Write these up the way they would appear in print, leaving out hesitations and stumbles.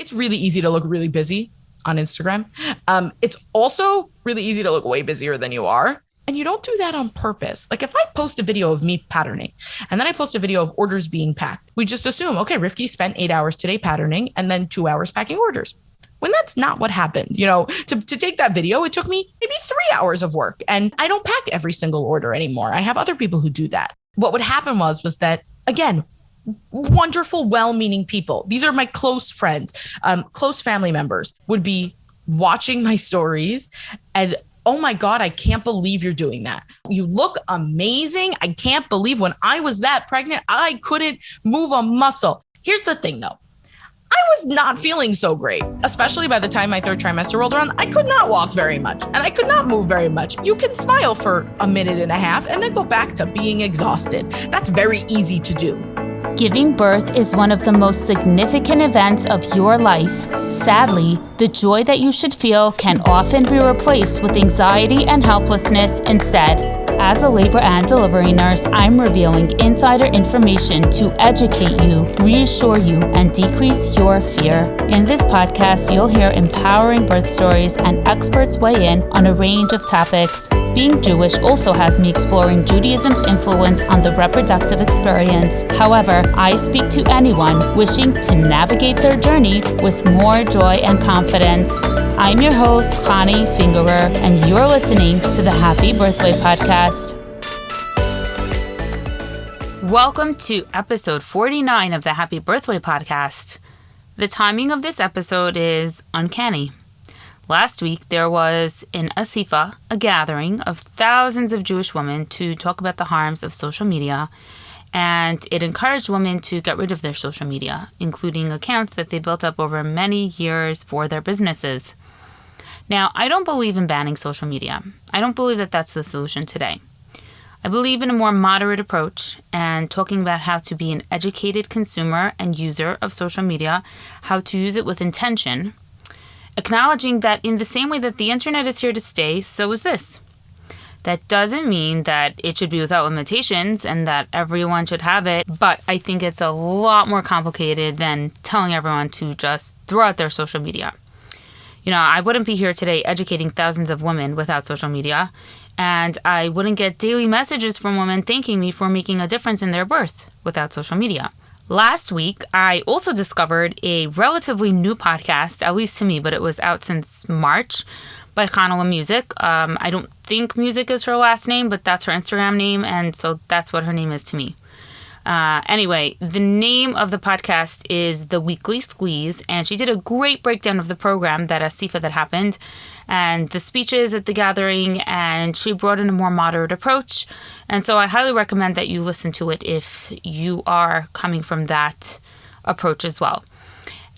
it's really easy to look really busy on Instagram. It's also really easy to look way busier than you are. And you don't do that on purpose. Like if I post a video of me patterning and then I post a video of orders being packed, we just assume, okay, Rivki spent 8 hours today patterning and then 2 hours packing orders. When that's not what happened. To take that video, it took me maybe 3 hours of work, and I don't pack every single order anymore. I have other people who do that. What would happen was that, again, wonderful, well-meaning people. These are my close friends, close family members would be watching my stories and, oh my God, I can't believe you're doing that. You look amazing. I can't believe when I was that pregnant, I couldn't move a muscle. Here's the thing though. I was not feeling so great, especially by the time my third trimester rolled around. I could not walk very much and I could not move very much. You can smile for a minute and a half and then go back to being exhausted. That's very easy to do. Giving birth is one of the most significant events of your life. Sadly, the joy that you should feel can often be replaced with anxiety and helplessness instead. As a labor and delivery nurse, I'm revealing insider information to educate you, reassure you, and decrease your fear. In this podcast, you'll hear empowering birth stories and experts weigh in on a range of topics. Being Jewish also has me exploring Judaism's influence on the reproductive experience. However, I speak to anyone wishing to navigate their journey with more joy and confidence. I'm your host, Chani Fingerer, and you're listening to the Happy Birthway Podcast. Welcome to episode 49 of the Happy Birthway Podcast. The timing of this episode is uncanny. Last week, there was an asifa, a gathering of thousands of Jewish women to talk about the harms of social media, and it encouraged women to get rid of their social media, including accounts that they built up over many years for their businesses. Now, I don't believe in banning social media. I don't believe that that's the solution today. I believe in a more moderate approach and talking about how to be an educated consumer and user of social media, how to use it with intention, acknowledging that in the same way that the internet is here to stay, so is this. That doesn't mean that it should be without limitations and that everyone should have it, but I think it's a lot more complicated than telling everyone to just throw out their social media. I wouldn't be here today educating thousands of women without social media, and I wouldn't get daily messages from women thanking me for making a difference in their birth without social media. Last week, I also discovered a relatively new podcast, at least to me, but it was out since March, by Chanola Music. I don't think Music is her last name, but that's her Instagram name, and so that's what her name is to me. Anyway, the name of the podcast is The Weekly Squeeze, and she did a great breakdown of the program, that asifa that happened, and the speeches at the gathering, and she brought in a more moderate approach. And so I highly recommend that you listen to it if you are coming from that approach as well.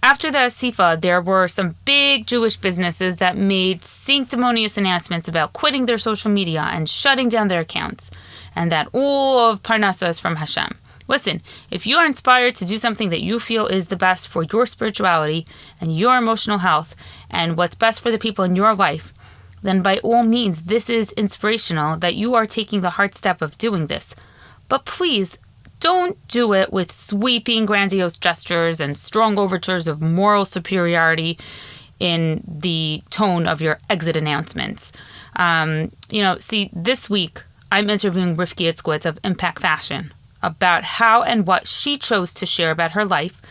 After the asifa, there were some big Jewish businesses that made sanctimonious announcements about quitting their social media and shutting down their accounts, and that all of Parnasa is from Hashem. Listen, if you are inspired to do something that you feel is the best for your spirituality and your emotional health and what's best for the people in your life, then by all means, this is inspirational that you are taking the hard step of doing this. But please, don't do it with sweeping, grandiose gestures and strong overtures of moral superiority in the tone of your exit announcements. This week, I'm interviewing Rivki Itzkowitz of Impact Fashion about how and what she chose to share about her life,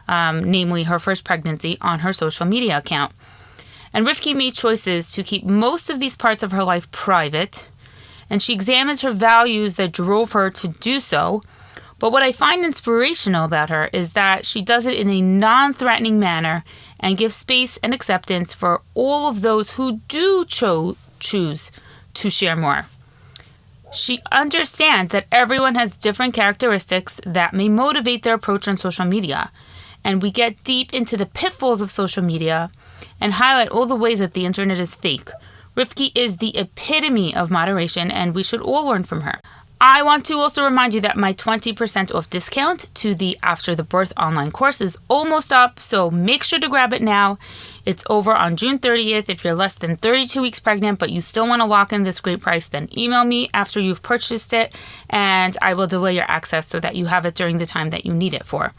namely her first pregnancy, on her social media account. And Rivki made choices to keep most of these parts of her life private, and she examines her values that drove her to do so. But what I find inspirational about her is that she does it in a non-threatening manner and gives space and acceptance for all of those who do choose to share more. She understands that everyone has different characteristics that may motivate their approach on social media, and we get deep into the pitfalls of social media and highlight all the ways that the internet is fake. Rivki is the epitome of moderation, and we should all learn from her. I want to also remind you that my 20% off discount to the After the Birth online course is almost up, so make sure to grab it now. It's over on June 30th. If you're less than 32 weeks pregnant, but you still want to lock in this great price, then email me after you've purchased it, and I will delay your access so that you have it during the time that you need it for.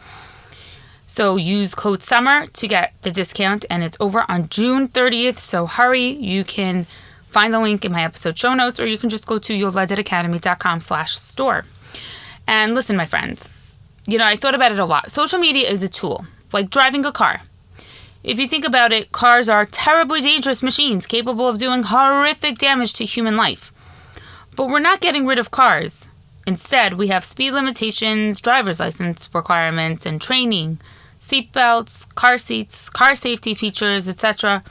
So use code SUMMER to get the discount, and it's over on June 30th. So hurry. You can find the link in my episode show notes, or you can just go to youleditacademy.com/store. And listen, my friends, I thought about it a lot. Social media is a tool, like driving a car. If you think about it, cars are terribly dangerous machines capable of doing horrific damage to human life. But we're not getting rid of cars. Instead, we have speed limitations, driver's license requirements, and training, seatbelts, car seats, car safety features, etc.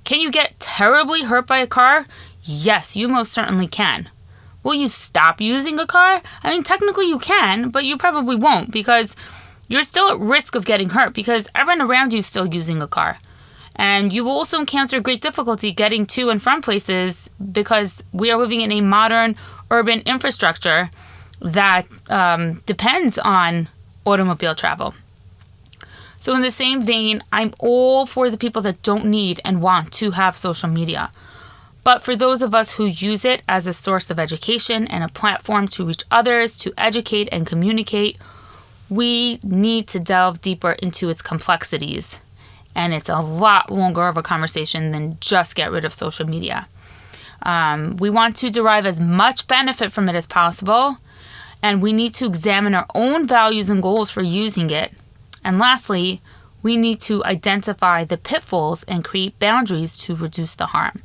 Can you get terribly hurt by a car? Yes, you most certainly can. Will you stop using a car? I mean, technically you can, but you probably won't, because you're still at risk of getting hurt because everyone around you is still using a car. And you will also encounter great difficulty getting to and from places because we are living in a modern urban infrastructure that depends on automobile travel. So in the same vein, I'm all for the people that don't need and want to have social media. But for those of us who use it as a source of education and a platform to reach others, to educate and communicate, we need to delve deeper into its complexities. And it's a lot longer of a conversation than just get rid of social media. We want to derive as much benefit from it as possible, and we need to examine our own values and goals for using it. And lastly, we need to identify the pitfalls and create boundaries to reduce the harm.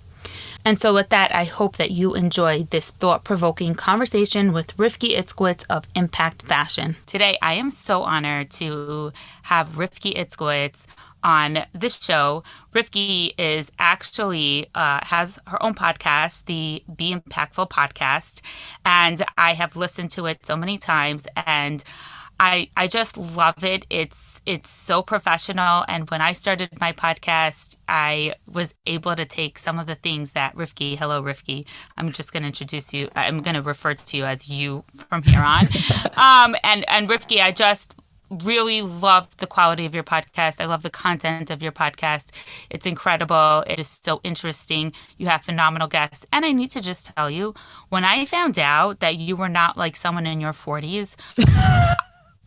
And so with that, I hope that you enjoy this thought-provoking conversation with Rivki Itzkowitz of Impact Fashion. Today, I am so honored to have Rivki Itzkowitz on this show. Rivki is actually has her own podcast, the Be Impactful podcast, and I have listened to it so many times, and I just love it. It's so professional. And when I started my podcast, I was able to take some of the things that hello Rivki, I'm just going to introduce you. I'm going to refer to you as you from here on. And Rivki, I just really love the quality of your podcast. I love the content of your podcast. It's incredible. It is so interesting. You have phenomenal guests. And I need to just tell you, when I found out that you were not like someone in your 40s,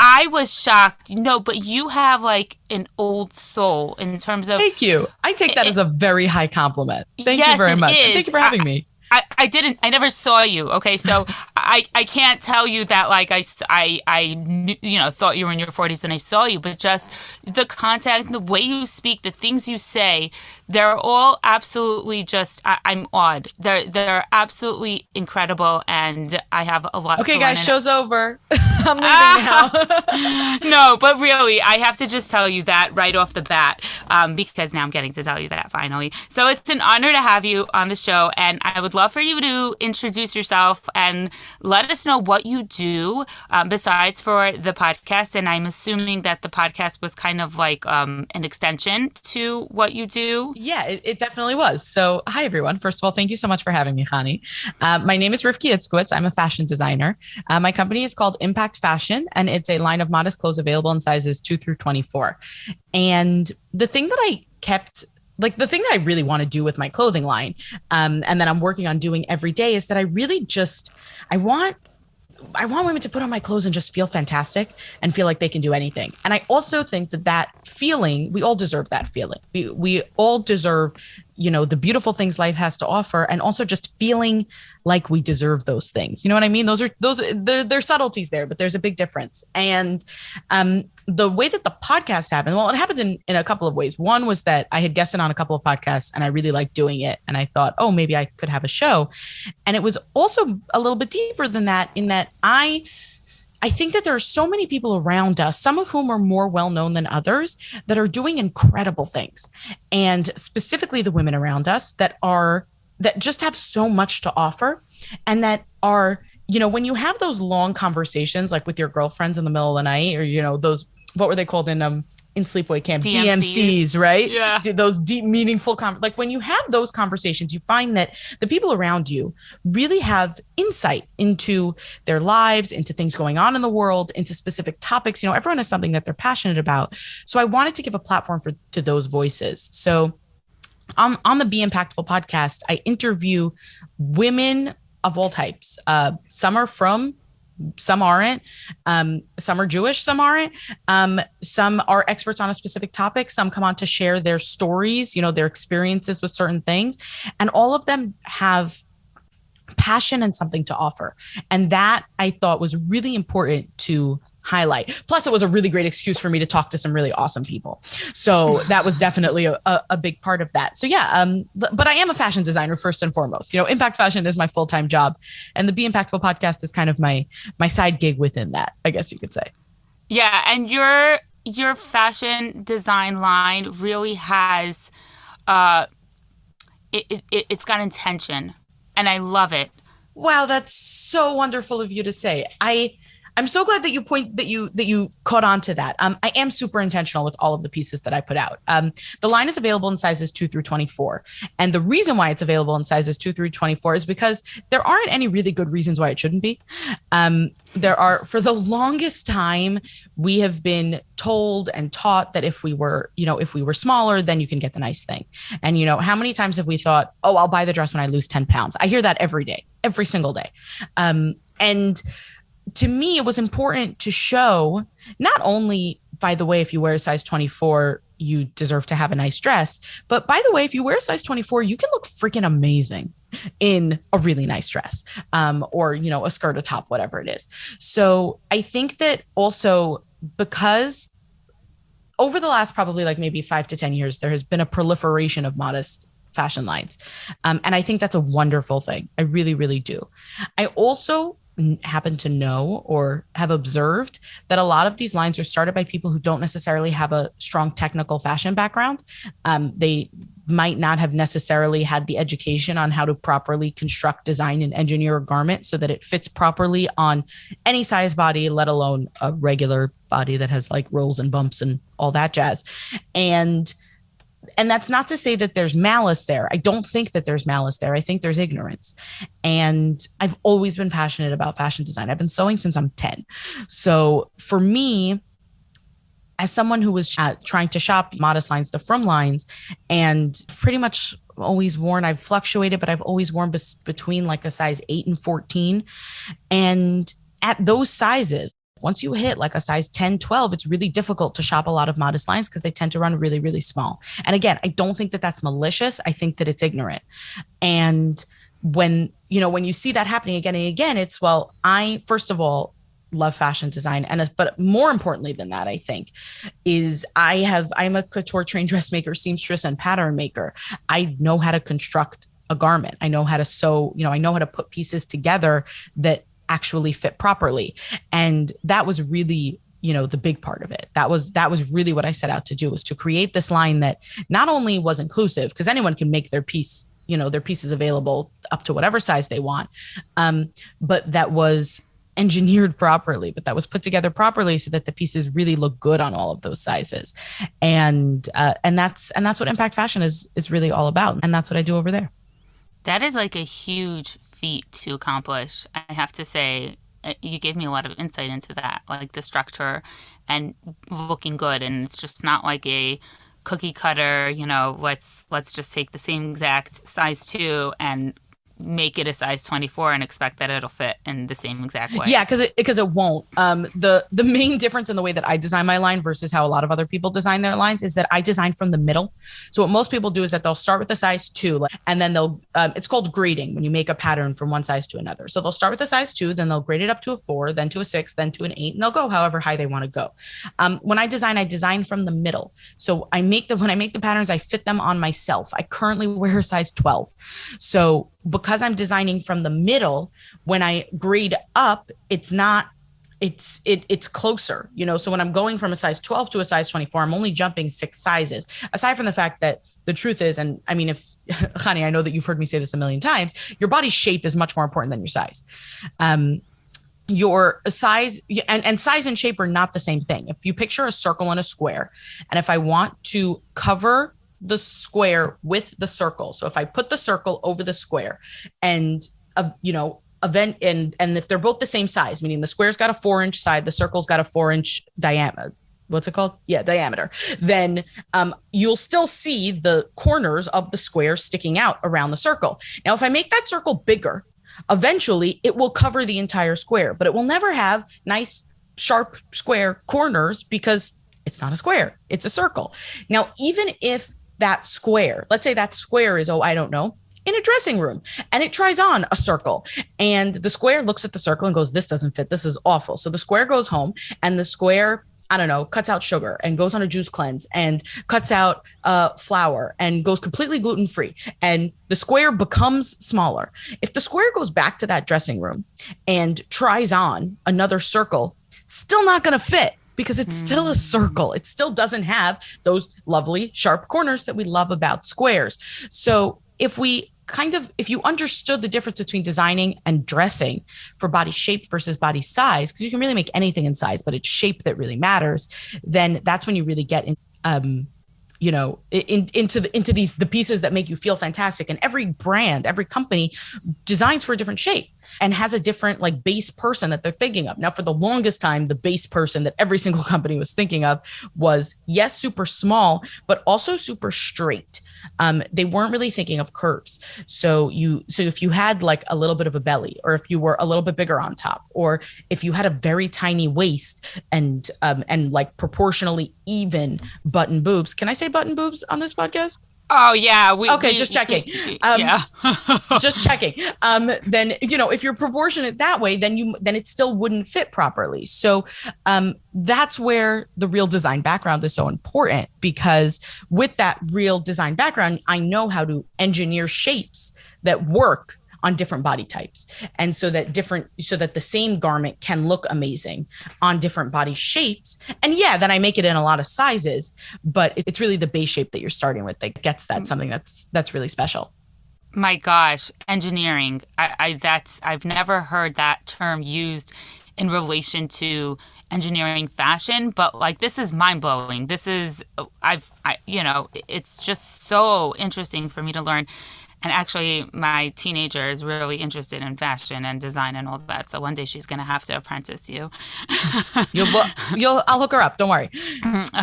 I was shocked. No, but you have like an old soul in terms of... Thank you. I take that as a very high compliment. Thank you very much. Thank you for having me. I never saw you. Okay. So I can't tell you that like I knew, thought you were in your 40s and I saw you, but just the content, the way you speak, the things you say, they're all absolutely just, I'm awed. They're absolutely incredible. And I have a lot Okay, guys, show's over. I'm leaving now. No, but really, I have to just tell you that right off the bat, because now I'm getting to tell you that finally. So it's an honor to have you on the show, and I would love for you to introduce yourself and let us know what you do besides for the podcast. And I'm assuming that the podcast was kind of like an extension to what you do. Yeah, it definitely was. So hi, everyone. First of all, thank you so much for having me, Hani. My name is Rivki Itzkowitz. I'm a fashion designer. My company is called Impact Fashion, and it's a line of modest clothes available in sizes 2 through 24. And the thing that I really want to do with my clothing line, and that I'm working on doing every day, is that I want women to put on my clothes and just feel fantastic and feel like they can do anything. And I also think that feeling, we all deserve that feeling. We all deserve, the beautiful things life has to offer, and also just feeling like we deserve those things. You know what I mean? There's subtleties there, but there's a big difference. And the way that the podcast happened, well, it happened in a couple of ways. One was that I had guested on a couple of podcasts and I really liked doing it. And I thought, oh, maybe I could have a show. And it was also a little bit deeper than that, in that I think that there are so many people around us, some of whom are more well-known than others, that are doing incredible things. And specifically the women around us that just have so much to offer, and that are, when you have those long conversations, like with your girlfriends in the middle of the night, or, those, what were they called in sleepaway camp? DMCs, right? Yeah. Those deep, meaningful, like when you have those conversations, you find that the people around you really have insight into their lives, into things going on in the world, into specific topics. Everyone has something that they're passionate about. So I wanted to give a platform to those voices. So on the Be Impactful podcast, I interview women of all types. Some are from Some aren't. Some are Jewish, some aren't. Some are experts on a specific topic. Some come on to share their stories, their experiences with certain things. And all of them have passion and something to offer. And that I thought was really important to highlight. Plus, it was a really great excuse for me to talk to some really awesome people. So that was definitely a big part of that. So yeah, but I am a fashion designer first and foremost. Impact fashion is my full-time job, and the Be Impactful podcast is kind of my side gig within that, I guess you could say. Yeah, and your fashion design line really has it's got intention, and I love it. Wow, that's so wonderful of you to say. I'm so glad that you caught on to that. I am super intentional with all of the pieces that I put out. The line is available in sizes 2 through 24. And the reason why it's available in sizes 2 through 24 is because there aren't any really good reasons why it shouldn't be. There are, for the longest time, we have been told and taught that if we were smaller, then you can get the nice thing. And, how many times have we thought, oh, I'll buy the dress when I lose 10 pounds? I hear that every day, every single day. And to me, it was important to show not only, by the way, if you wear a size 24, you deserve to have a nice dress, but by the way, if you wear a size 24, you can look freaking amazing in a really nice dress, or, a skirt, a top, whatever it is. So I think that also because over the last probably like maybe 5 to 10 years, there has been a proliferation of modest fashion lines. And I think that's a wonderful thing. I really, really do. I also happen to know or have observed that a lot of these lines are started by people who don't necessarily have a strong technical fashion background. They might not have necessarily had the education on how to properly construct, design, and engineer a garment so that it fits properly on any size body, let alone a regular body that has like rolls and bumps and all that jazz. And that's not to say that there's malice there. I don't think that there's malice there. I think there's ignorance. And I've always been passionate about fashion design. I've been sewing since I'm 10. So for me, as someone who was trying to shop modest lines to from lines, and pretty much always worn, I've fluctuated, but I've always worn between like a size 8 and 14. And at those sizes, once you hit like a size 10, 12, it's really difficult to shop a lot of modest lines because they tend to run really, really small. And again, I don't think that that's malicious. I think that it's ignorant. And when you see that happening again and again, it's, well, I, first of all, love fashion design. But more importantly than that, I think is I'm a couture trained dressmaker, seamstress, and pattern maker. I know how to construct a garment. I know how to sew, I know how to put pieces together that actually fit properly. And that was really, the big part of it. That was really what I set out to do, was to create this line that not only was inclusive, because anyone can make their piece, their pieces available up to whatever size they want, but that was engineered properly, but that was put together properly so that the pieces really look good on all of those sizes. And that's what Impact Fashion is really all about. And that's what I do over there. That is like a huge feat to accomplish. I have to say, you gave me a lot of insight into that, like the structure and looking good. And it's just not like a cookie cutter, let's just take the same exact size 2 and make it a size 24 and expect that it'll fit in the same exact way. Yeah, because it won't. The main difference in the way that I design my line versus how a lot of other people design their lines is that I design from the middle. So what most people do is that they'll start with a size 2, and then they'll it's called grading when you make a pattern from one size to another. So they'll start with a size 2, then they'll grade it up to a 4, then to a 6, then to an 8, and they'll go however high they want to go. When I design from the middle. So when I make the patterns, I fit them on myself. I currently wear a size 12. So because I'm designing from the middle, when I grade up, it's closer, so when I'm going from a size 12 to a size 24, I'm only jumping 6 sizes, aside from the fact that the truth is, and I mean, if Khani, I know that you've heard me say this a million times, your body shape is much more important than your size. Your size and size and shape are not the same thing. If you picture a circle and a square, and if I want to cover the square with the circle. So if I put the circle over the square and, event and if they're both the same size, meaning the square's got a 4-inch side, the circle's got a 4-inch diameter. What's it called? Yeah, diameter. Then you'll still see the corners of the square sticking out around the circle. Now, if I make that circle bigger, eventually it will cover the entire square, but it will never have nice, sharp, square corners because it's not a square, it's a circle. Now, even if that square, let's say that square is, I don't know, in a dressing room, and it tries on a circle, and the square looks at the circle and goes, this doesn't fit, this is awful. So the square goes home, and the square, I don't know, cuts out sugar and goes on a juice cleanse and cuts out flour and goes completely gluten-free, and the square becomes smaller. If the square goes back to that dressing room and tries on another circle, still not going to fit because it's still a circle. It still doesn't have those lovely sharp corners that we love about squares. So if you understood the difference between designing and dressing for body shape versus body size, because you can really make anything in size, but it's shape that really matters, then that's when you really get into the pieces that make you feel fantastic. And every brand, every company designs for a different shape and has a different like base person that they're thinking of. Now, for the longest time, the base person that every single company was thinking of was, yes, super small, but also super straight. They weren't really thinking of curves. So if you had like a little bit of a belly, or if you were a little bit bigger on top, or if you had a very tiny waist and like proportionally even button boobs. Can I say button boobs on this podcast? Oh yeah. Just checking. Just checking. Then, if you're proportionate that way, then it still wouldn't fit properly. So that's where the real design background is so important, because with that real design background, I know how to engineer shapes that work on different body types. And so that the same garment can look amazing on different body shapes. And yeah, then I make it in a lot of sizes, but it's really the base shape that you're starting with that gets that something that's really special. My gosh, engineering. I've never heard that term used in relation to engineering fashion, but like, this is mind blowing. This is, it's just so interesting for me to learn. And actually, my teenager is really interested in fashion and design and all that. So one day she's going to have to apprentice you. I'll hook her up. Don't worry.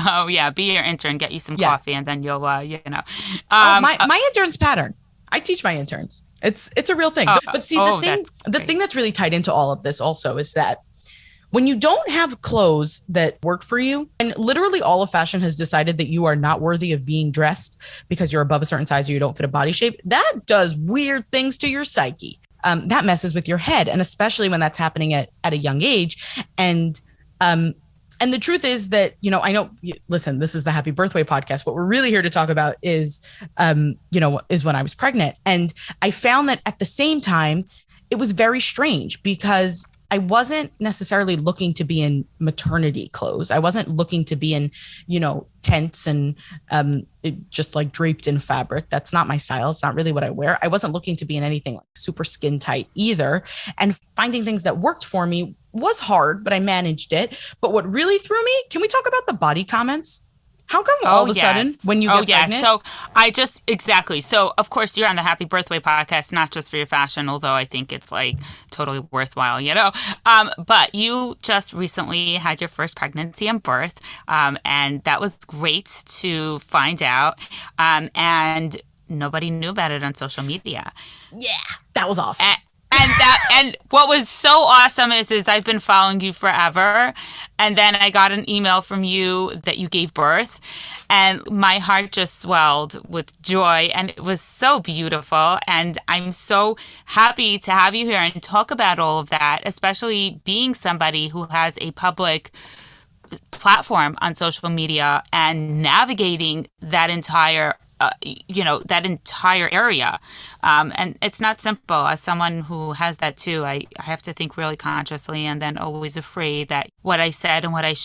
Oh yeah, be your intern, get you some coffee, and then you'll, my intern's pattern. I teach my interns. It's a real thing. But see, the thing that's really tied into all of this also is that when you don't have clothes that work for you, and literally all of fashion has decided that you are not worthy of being dressed because you're above a certain size or you don't fit a body shape, that does weird things to your psyche. That messes with your head. And especially when that's happening at a young age. And the truth is that, I know, listen, this is the Happy Birthway podcast. What we're really here to talk about is when I was pregnant. And I found that at the same time, it was very strange because I wasn't necessarily looking to be in maternity clothes. I wasn't looking to be in, tents and just like draped in fabric. That's not my style. It's not really what I wear. I wasn't looking to be in anything like super skin tight either. And finding things that worked for me was hard, but I managed it. But what really threw me, can we talk about the body comments? How come all of a sudden when you get pregnant? So exactly. So of course you're on the Happy Birthway podcast, not just for your fashion, although I think it's like totally worthwhile, but you just recently had your first pregnancy and birth. And that was great to find out. And nobody knew about it on social media. Yeah, that was awesome. And what was so awesome is I've been following you forever. And then I got an email from you that you gave birth, and my heart just swelled with joy, and it was so beautiful. And I'm so happy to have you here and talk about all of that, especially being somebody who has a public platform on social media and navigating that entire area. And it's not simple. As someone who has that too, I have to think really consciously and then always afraid that what I said and what I